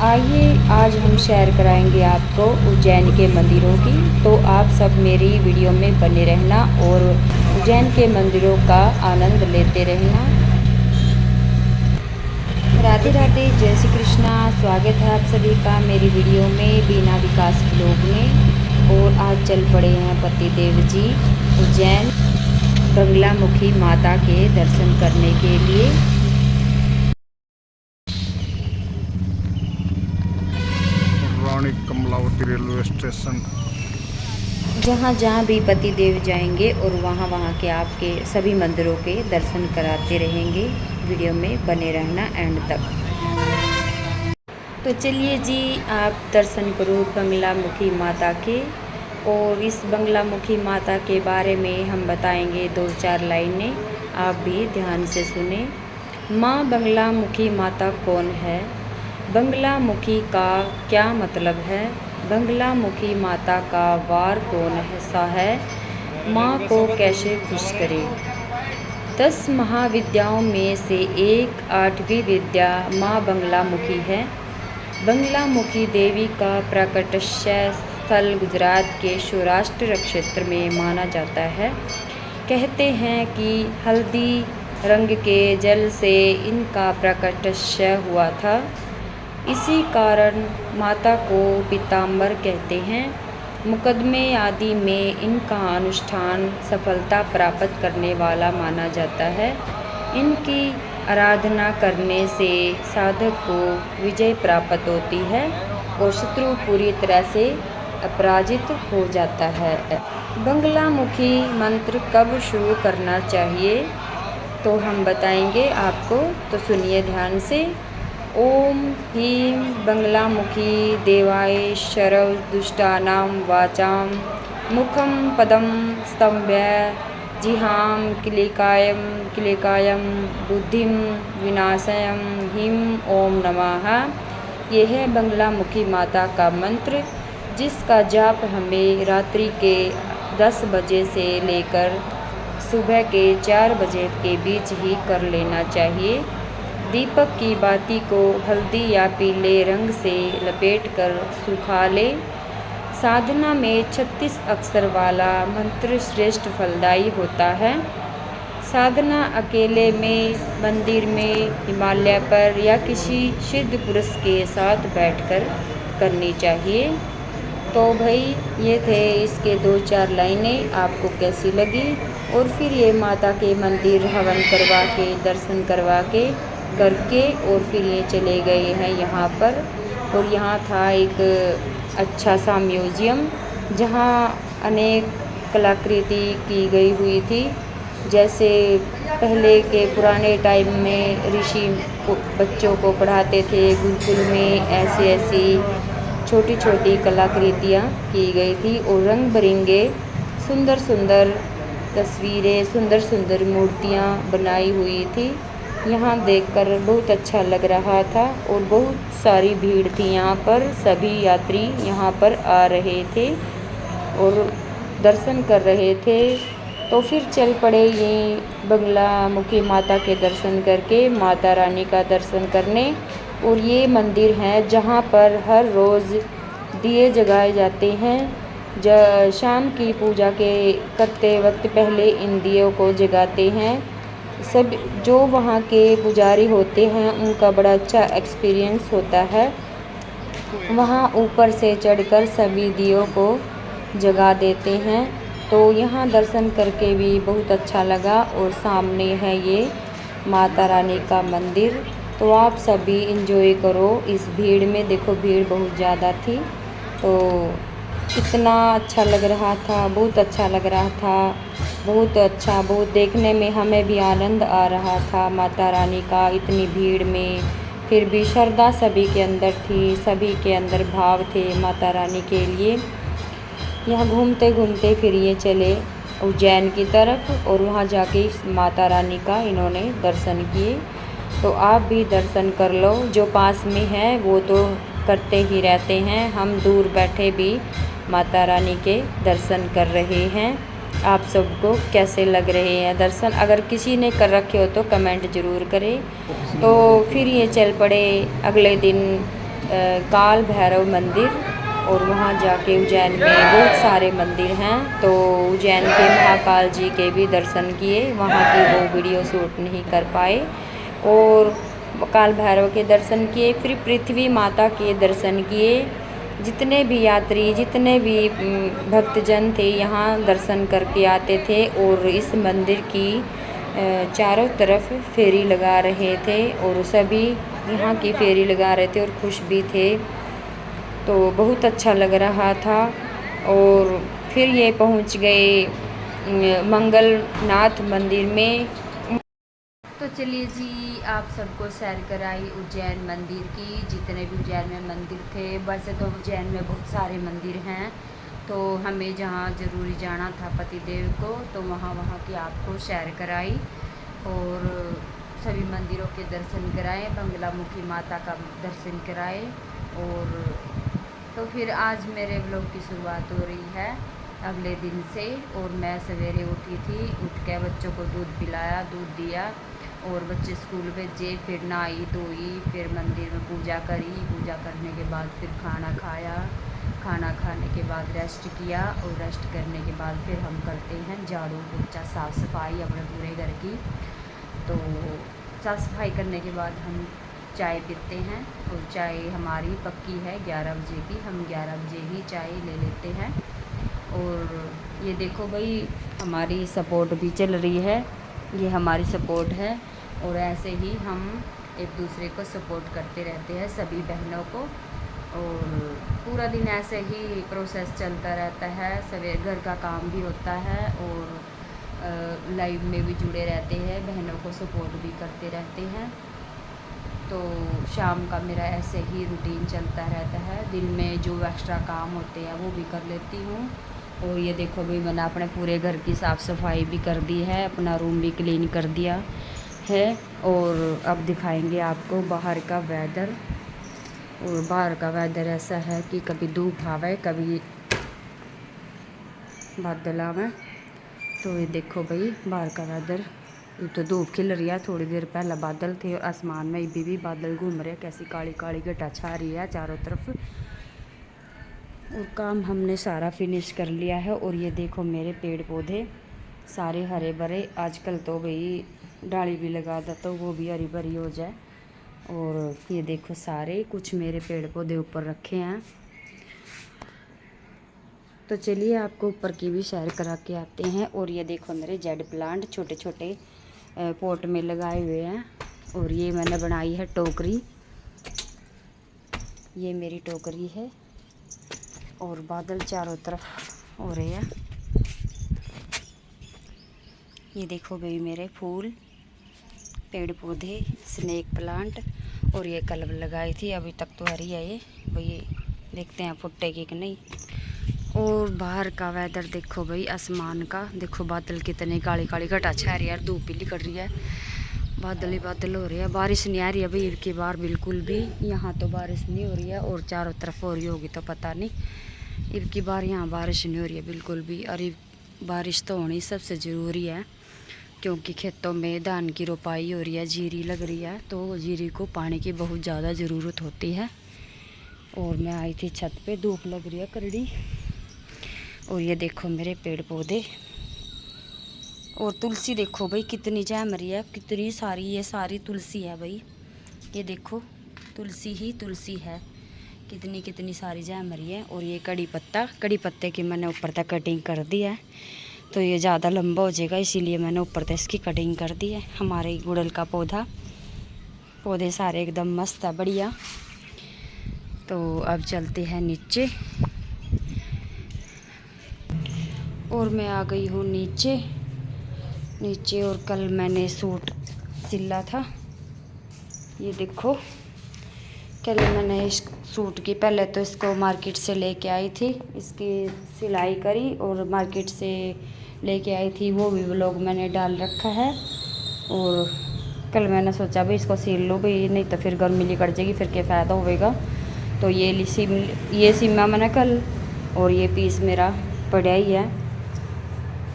आइए आज हम शेयर कराएंगे आपको उज्जैन के मंदिरों की। तो आप सब मेरी वीडियो में बने रहना और उज्जैन के मंदिरों का आनंद लेते रहना। राधे राधे, जय श्री कृष्णा। स्वागत है आप सभी का मेरी वीडियो में बिना विकास ब्लॉग में। और आज चल पड़े हैं पतिदेव जी उज्जैन बंगलामुखी माता के दर्शन करने के लिए। रानी कमलावती रेलवे स्टेशन। जहाँ जहाँ भी पतिदेव जाएंगे और वहाँ वहाँ के आपके सभी मंदिरों के दर्शन कराते रहेंगे। वीडियो में बने रहना एंड तक। तो चलिए जी, आप दर्शन करो बंगलामुखी माता के। और इस बंगलामुखी माता के बारे में हम बताएंगे 2-4 लाइनें, आप भी ध्यान से सुने। माँ बंगलामुखी माता कौन है? बंगलामुखी का क्या मतलब है? बंगलामुखी माता का वार कौन सा है? माँ को कैसे खुश करें? 10 महाविद्याओं में से एक 8वीं विद्या माँ बंगलामुखी है। बंगलामुखी देवी का प्राकट्य स्थल गुजरात के सौराष्ट्र क्षेत्र में माना जाता है। कहते हैं कि हल्दी रंग के जल से इनका प्राकट्य हुआ था। इसी कारण माता को पीताम्बर कहते हैं। मुकदमे आदि में इनका अनुष्ठान सफलता प्राप्त करने वाला माना जाता है। इनकी आराधना करने से साधक को विजय प्राप्त होती है और शत्रु पूरी तरह से अपराजित हो जाता है। बंगलामुखी मंत्र कब शुरू करना चाहिए तो हम बताएंगे आपको, तो सुनिए ध्यान से। ओम ह्रीं बंगलामुखी देवाय शरव दुष्टानां वाचाम मुखम पदम स्तंभ्य जिहां किलिकायम बुद्धिम विनाशयम ह्रीं ओम नमः। यह है बंगलामुखी माता का मंत्र, जिसका जाप हमें रात्रि के 10 बजे से लेकर सुबह के 4 बजे के बीच ही कर लेना चाहिए। दीपक की बाती को हल्दी या पीले रंग से लपेटकर सुखा ले। साधना में 36 अक्षर वाला मंत्र श्रेष्ठ फलदायी होता है। साधना अकेले में, मंदिर में, हिमालय पर या किसी सिद्ध पुरुष के साथ बैठकर करनी चाहिए। तो भाई ये थे इसके 2-4 लाइनें, आपको कैसी लगी? और फिर ये माता के मंदिर हवन करवा के, दर्शन करवा के करके और फिर ये चले गए हैं यहाँ पर। और यहाँ था एक अच्छा सा म्यूज़ियम जहाँ अनेक कलाकृति की गई हुई थी। जैसे पहले के पुराने टाइम में ऋषि बच्चों को पढ़ाते थे गुरुकुल में, ऐसी ऐसी छोटी छोटी कलाकृतियाँ की गई थी और रंग बिरंगे सुंदर सुंदर तस्वीरें, सुंदर सुंदर मूर्तियाँ बनाई हुई थी। यहाँ देखकर बहुत अच्छा लग रहा था और बहुत सारी भीड़ थी यहाँ पर। सभी यात्री यहाँ पर आ रहे थे और दर्शन कर रहे थे। तो फिर चल पड़े ये बंगलामुखी माता के दर्शन करके माता रानी का दर्शन करने। और ये मंदिर है जहाँ पर हर रोज़ दिए जगाए जाते हैं। शाम की पूजा के करते वक्त पहले इन दियों को जगाते हैं। सब जो वहाँ के पुजारी होते हैं उनका बड़ा अच्छा एक्सपीरियंस होता है। वहाँ ऊपर से चढ़कर सभी दियों को जगा देते हैं। तो यहाँ दर्शन करके भी बहुत अच्छा लगा। और सामने है ये माता रानी का मंदिर। तो आप सभी इंजॉय करो इस भीड़ में। देखो भीड़ बहुत ज़्यादा थी, तो इतना अच्छा लग रहा था, बहुत अच्छा लग रहा था, बहुत अच्छा, बहुत देखने में हमें भी आनंद आ रहा था माता रानी का इतनी भीड़ में। फिर भी श्रद्धा सभी के अंदर थी, सभी के अंदर भाव थे माता रानी के लिए। यहाँ घूमते घूमते फिर ये चले उज्जैन की तरफ और वहाँ जाके माता रानी का इन्होंने दर्शन किए। तो आप भी दर्शन कर लो, जो पास में है वो तो करते ही रहते हैं। हम दूर बैठे भी माता रानी के दर्शन कर रहे हैं। आप सबको कैसे लग रहे हैं दर्शन? अगर किसी ने कर रखे हो तो कमेंट ज़रूर करें। तो फिर ये चल पड़े अगले दिन काल भैरव मंदिर, और वहाँ जाके उज्जैन में बहुत सारे मंदिर हैं, तो उज्जैन के महाकाल जी के भी दर्शन किए। वहाँ की वो वीडियो शूट नहीं कर पाए, और काल भैरव के दर्शन किए, फिर पृथ्वी माता के दर्शन किए। जितने भी यात्री, जितने भी भक्तजन थे यहाँ दर्शन करके आते थे, और इस मंदिर की चारों तरफ फेरी लगा रहे थे, और सभी यहाँ की फेरी लगा रहे थे और खुश भी थे, तो बहुत अच्छा लग रहा था। और फिर ये पहुँच गए मंगलनाथ मंदिर में। तो चलिए जी, आप सबको सैर कराई उज्जैन मंदिर की, जितने भी उज्जैन में मंदिर थे। वैसे तो उज्जैन में बहुत सारे मंदिर हैं, तो हमें जहाँ ज़रूरी जाना था पतिदेव को, तो वहाँ की आपको सैर कराई और सभी मंदिरों के दर्शन कराए, बंगलामुखी माता का दर्शन कराए। और तो फिर आज मेरे व्लॉग की शुरुआत हो रही है अगले दिन से। और मैं सवेरे उठी थी, उठ के बच्चों को दूध पिलाया, दूध दिया और बच्चे स्कूल भेजे, फिर नहाई धोई, फिर मंदिर में पूजा करी। पूजा करने के बाद फिर खाना खाया, खाना खाने के बाद रेस्ट किया, और रेस्ट करने के बाद फिर हम करते हैं झाड़ू पोछा साफ़ सफाई अपने पूरे घर की। तो साफ़ सफाई करने के बाद हम चाय पीते हैं, और चाय हमारी पक्की है 11 बजे की, हम 11 बजे ही चाय ले लेते हैं। और ये देखो भाई, हमारी सपोर्ट भी चल रही है, ये हमारी सपोर्ट है, और ऐसे ही हम एक दूसरे को सपोर्ट करते रहते हैं, सभी बहनों को। और पूरा दिन ऐसे ही प्रोसेस चलता रहता है, सवेरे घर का काम भी होता है, और लाइव में भी जुड़े रहते हैं, बहनों को सपोर्ट भी करते रहते हैं। तो शाम का मेरा ऐसे ही रूटीन चलता रहता है, दिन में जो एक्स्ट्रा काम होते हैं वो भी कर लेती हूँ। और ये देखो भाई, मैंने अपने पूरे घर की साफ़ सफाई भी कर दी है, अपना रूम भी क्लीन कर दिया है। और अब दिखाएंगे आपको बाहर का वेदर। और बाहर का वेदर ऐसा है कि कभी धूप आवे, कभी बादल आवे। तो ये देखो भाई, बाहर का वेदर, ये तो धूप खिल रही है, थोड़ी देर पहले बादल थे, और आसमान में अभी भी बादल घूम रहे हैं, कैसी काली काली घटा छा रही है चारों तरफ। और काम हमने सारा फिनिश कर लिया है। और ये देखो मेरे पेड़ पौधे सारे हरे भरे, आजकल तो भाई डाली भी लगा दो तो वो भी हरी भरी हो जाए। और ये देखो सारे कुछ मेरे पेड़ पौधे ऊपर रखे हैं। तो चलिए आपको ऊपर की भी सैर करा के आते हैं। और ये देखो मेरे जेड प्लांट छोटे छोटे पॉट में लगाए हुए हैं। और ये मैंने बनाई है टोकरी, ये मेरी टोकरी है। और बादल चारों तरफ हो रहे हैं। ये देखो भाई मेरे फूल, पेड़ पौधे, स्नेक प्लांट। और ये कलम लगाई थी, अभी तक तो हरी है ये भाई, देखते हैं फुटेगी कि नहीं। और बाहर का वेदर देखो भाई, आसमान का देखो, बादल कितने काली काली घटा छा रही है, यार धूप भी निकल रही है, बादल ही बादल हो रहे हैं। बारिश नहीं आ रही है भाई अब की बार बिल्कुल भी, यहाँ तो बारिश नहीं हो रही है, और चारों तरफ हो रही होगी तो पता नहीं। अब की बार यहाँ बारिश नहीं हो रही है बिल्कुल भी। और बारिश तो होनी सबसे ज़रूरी है, क्योंकि खेतों में धान की रोपाई हो रही है, जीरी लग रही है, तो जीरी को पानी की बहुत ज़्यादा ज़रूरत होती है। और मैं आई थी छत पे, धूप लग रही है करड़ी। और ये देखो मेरे पेड़ पौधे, और तुलसी देखो भाई कितनी जैम रही है, कितनी सारी, ये सारी तुलसी है भाई, ये देखो तुलसी ही तुलसी है, कितनी कितनी सारी जैम रही है। और ये कड़ी पत्ता, कड़ी पत्ते की मैंने ऊपर तक कटिंग कर दी है, तो ये ज़्यादा लंबा हो जाएगा, इसीलिए मैंने ऊपर तक इसकी कटिंग कर दी है। हमारे गुड़हल का पौधे सारे एकदम मस्त है, बढ़िया। तो अब चलते हैं नीचे। और मैं आ गई हूँ नीचे। और कल मैंने सूट सिला था, ये देखो, कल मैंने इस सूट की, पहले तो इसको मार्केट से लेके आई थी, इसकी सिलाई करी और मार्केट से लेके आई थी, वो भी व्लॉग मैंने डाल रखा है। और कल मैंने सोचा भाई इसको सिल लो भाई, नहीं तो फिर गर्मी निकल जाएगी, फिर क्या फ़ायदा होगा। तो ये सिमा मैंने कल, और ये पीस मेरा पड़ा ही है,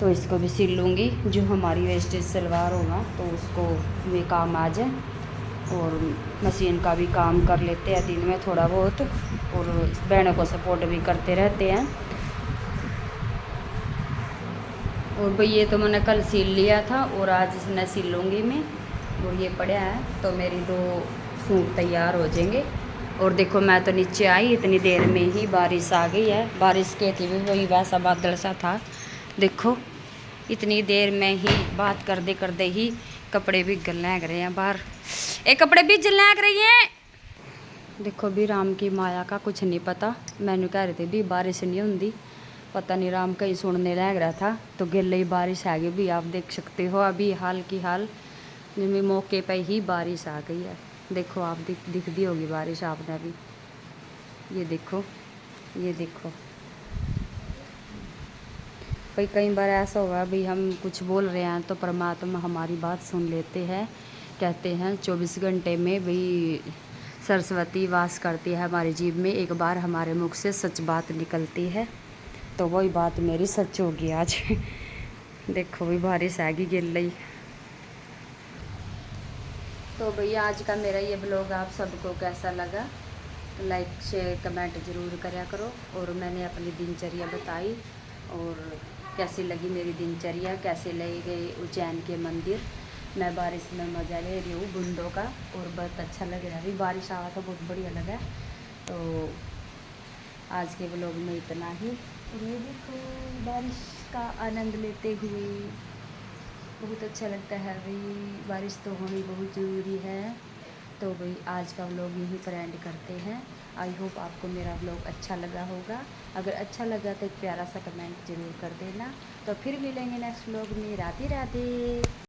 तो इसको भी सिल लूँगी। जो हमारी वेस्टेज सलवार होगा तो उसको भी काम आ जाए। और मशीन का भी काम कर लेते हैं दिन में थोड़ा बहुत, और बहनों को सपोर्ट भी करते रहते हैं। और भाई ये तो मैंने कल सिल लिया था और आज इसने सिल लूँगी मैं, और ये पड़ा है तो मेरी 2 सूट तैयार हो जाएंगे। और देखो मैं तो नीचे आई, इतनी देर में ही बारिश आ गई है। बारिश के थी भी वही वैसा बादल सा था, देखो इतनी देर में ही बात करते ही कपड़े भी लग रहे हैं बाहर, एक कपड़े भी लग रही हैं। देखो भी राम की माया का कुछ नहीं पता, मैंने कह रही थी भी बारिश नहीं होंगी, पता नहीं राम कहीं सुनने लग रहा था तो गिर ही बारिश आ गई भी। आप देख सकते हो अभी हाल की हाल जिनमें मौके पे ही बारिश आ गई है। देखो आप दिख दी होगी बारिश आपने अभी, ये देखो ये देखो। भाई कई बार ऐसा होगा भाई हम कुछ बोल रहे हैं तो परमात्मा हमारी बात सुन लेते हैं। कहते हैं 24 घंटे में भाई सरस्वती वास करती है हमारी जीभ में, एक बार हमारे मुख से सच बात निकलती है, तो वही बात मेरी सच होगी आज। देखो भी बारिश आएगी गिर रही। तो भैया आज का मेरा ये ब्लॉग आप सबको कैसा लगा, लाइक शेयर कमेंट ज़रूर करा करो। और मैंने अपनी दिनचर्या बताई और कैसी लगी मेरी दिनचर्या, कैसे ले गए उज्जैन के मंदिर। मैं बारिश में मज़ा ले रही हूँ बूंदों का, और बहुत अच्छा लग रहा है, अभी बारिश आवा तो बहुत बढ़िया लगा। तो आज के ब्लॉग में इतना ही। और ये देखो बारिश का आनंद लेते हुए बहुत अच्छा लगता है भाई, बारिश तो होनी बहुत ज़रूरी है। तो भाई आज का व्लॉग यहीं पर एंड करते हैं। आई होप आपको मेरा व्लॉग अच्छा लगा होगा, अगर अच्छा लगा तो एक प्यारा सा कमेंट ज़रूर कर देना। तो फिर मिलेंगे नेक्स्ट व्लॉग में। राधे राधे।